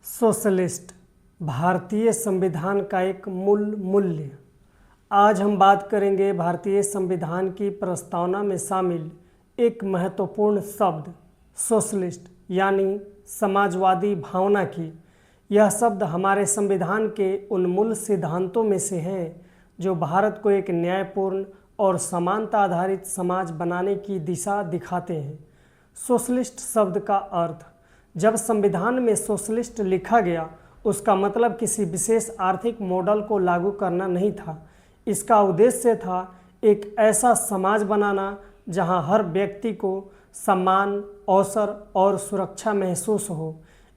Socialist भारतीय संविधान का एक मूल मूल्य। आज हम बात करेंगे भारतीय संविधान की प्रस्तावना में शामिल एक महत्वपूर्ण शब्द सोशलिस्ट यानी समाजवादी भावना की। यह शब्द हमारे संविधान के उन मूल सिद्धांतों में से है जो भारत को एक न्यायपूर्ण और समानता आधारित समाज बनाने की दिशा दिखाते हैं। सोशलिस्ट शब्द का अर्थ, जब संविधान में सोशलिस्ट लिखा गया उसका मतलब किसी विशेष आर्थिक मॉडल को लागू करना नहीं था। इसका उद्देश्य था एक ऐसा समाज बनाना जहां हर व्यक्ति को सम्मान, अवसर और सुरक्षा महसूस हो।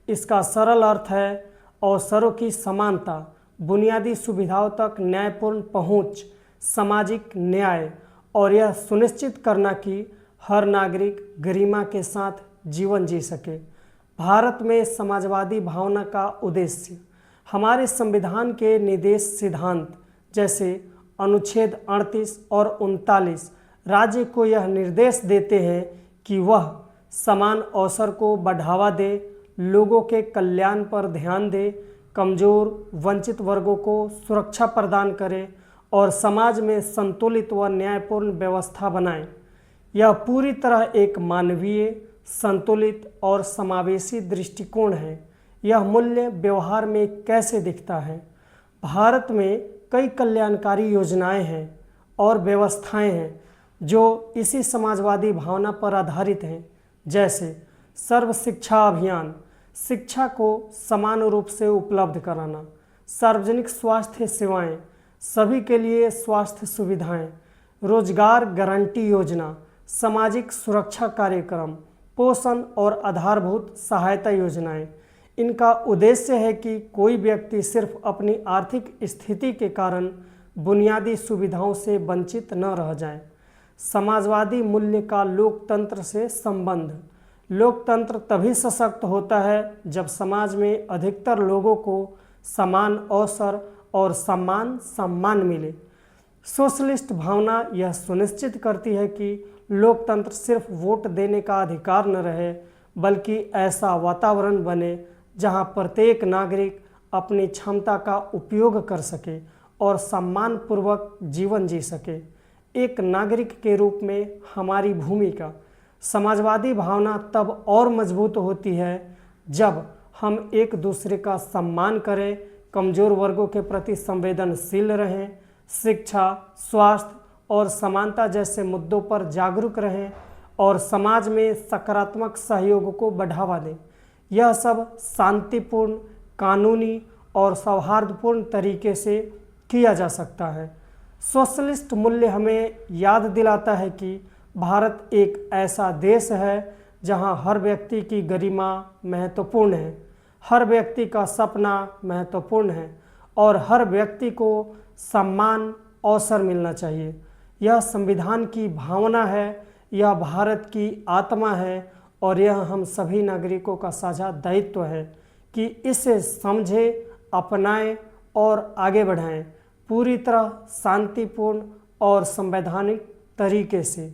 इसका सरल अर्थ है अवसरों की समानता, बुनियादी सुविधाओं तक न्यायपूर्ण पहुंच, सामाजिक न्याय और यह सुनिश्चित करना कि हर नागरिक गरिमा के साथ जीवन जी सके। भारत में समाजवादी भावना का उद्देश्य हमारे संविधान के निर्देश सिद्धांत जैसे अनुच्छेद 38 और 39 राज्य को यह निर्देश देते हैं कि वह समान अवसर को बढ़ावा दे, लोगों के कल्याण पर ध्यान दे, कमजोर वंचित वर्गों को सुरक्षा प्रदान करे और समाज में संतुलित व न्यायपूर्ण व्यवस्था बनाए। यह पूरी तरह एक मानवीय, संतुलित और समावेशी दृष्टिकोण है। यह मूल्य व्यवहार में कैसे दिखता है? भारत में कई कल्याणकारी योजनाएं हैं और व्यवस्थाएं हैं जो इसी समाजवादी भावना पर आधारित हैं, जैसे सर्व शिक्षा अभियान, शिक्षा को समान रूप से उपलब्ध कराना, सार्वजनिक स्वास्थ्य सेवाएं, सभी के लिए स्वास्थ्य सुविधाएं, रोजगार गारंटी योजना, सामाजिक सुरक्षा कार्यक्रम, पोषण और आधारभूत सहायता योजनाएं। इनका उद्देश्य है कि कोई व्यक्ति सिर्फ अपनी आर्थिक स्थिति के कारण बुनियादी सुविधाओं से वंचित न रह जाए। समाजवादी मूल्य का लोकतंत्र से संबंध। लोकतंत्र तभी सशक्त होता है जब समाज में अधिकतर लोगों को समान अवसर और सम्मान मिले। सोशलिस्ट भावना यह सुनिश्चित करती है कि लोकतंत्र सिर्फ वोट देने का अधिकार न रहे, बल्कि ऐसा वातावरण बने जहां प्रत्येक नागरिक अपनी क्षमता का उपयोग कर सके और सम्मानपूर्वक जीवन जी सके। एक नागरिक के रूप में हमारी भूमिका। समाजवादी भावना तब और मजबूत होती है जब हम एक दूसरे का सम्मान करें, कमजोर वर्गों के प्रति संवेदनशील रहें, शिक्षा, स्वास्थ्य और समानता जैसे मुद्दों पर जागरूक रहें और समाज में सकारात्मक सहयोग को बढ़ावा दें। यह सब शांतिपूर्ण, कानूनी और सौहार्दपूर्ण तरीके से किया जा सकता है। सोशलिस्ट मूल्य हमें याद दिलाता है कि भारत एक ऐसा देश है जहां हर व्यक्ति की गरिमा महत्वपूर्ण है, हर व्यक्ति का सपना महत्वपूर्ण है और हर व्यक्ति को सम्मान, अवसर मिलना चाहिए। यह संविधान की भावना है, यह भारत की आत्मा है और यह हम सभी नागरिकों का साझा दायित्व है कि इसे समझें, अपनाएं और आगे बढ़ाएं, पूरी तरह शांतिपूर्ण और संवैधानिक तरीके से।